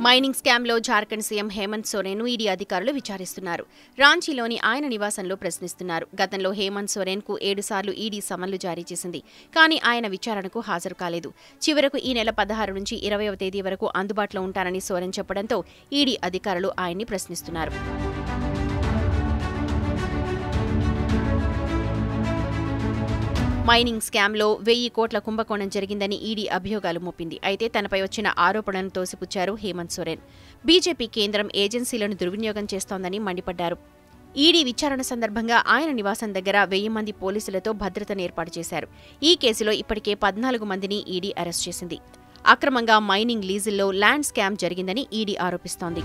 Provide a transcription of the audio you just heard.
Mining స్కామ్లో Jharkhand CM Hemant సోరెన్ను ED అధికారులు విచారిస్తున్నారు. రాంచీలోని ఆయన నివాసంలో ప్రశ్నిస్తున్నారు. గతంలో హేమంత్ సోరెన్కు 7 సార్లు ఈడీ సమన్లు జారీ చేసింది. కానీ ఆయన విచారణకు హాజరు కాలేదు. చివరకు ఈ నెల 16 నుంచి 20వ తేదీ వరకు అందుబాటులో ఉంటానని సోరెన్ చెప్పడంతో ఈడీ అధికారులు ఆయన్ని ప్రశ్నిస్తున్నారు. మైనింగ్ స్కామ్లో 1000 కోట్ల కుంభకోణం జరిగిందని ఈడీ అభియోగాలు మోపింది. అయితే తనపై వచ్చిన ఆరోపణలను తోసిపుచ్చారు హేమంత్ సోరెన్. బీజేపీ కేంద్రం ఏజెన్సీలను దుర్వినియోగం చేస్తోందని మండిపడ్డారు. ఈడీ విచారణ సందర్భంగా ఆయన నివాసం దగ్గర 1000 మంది పోలీసులతో భద్రతను ఏర్పాటు చేశారు. ఈ కేసులో ఇప్పటికే 14 మందిని ఈడీ అరెస్ట్ చేసింది. అక్రమంగా మైనింగ్ లీజుల్లో ల్యాండ్ స్కామ్ జరిగిందని ఈడీ ఆరోపిస్తోంది.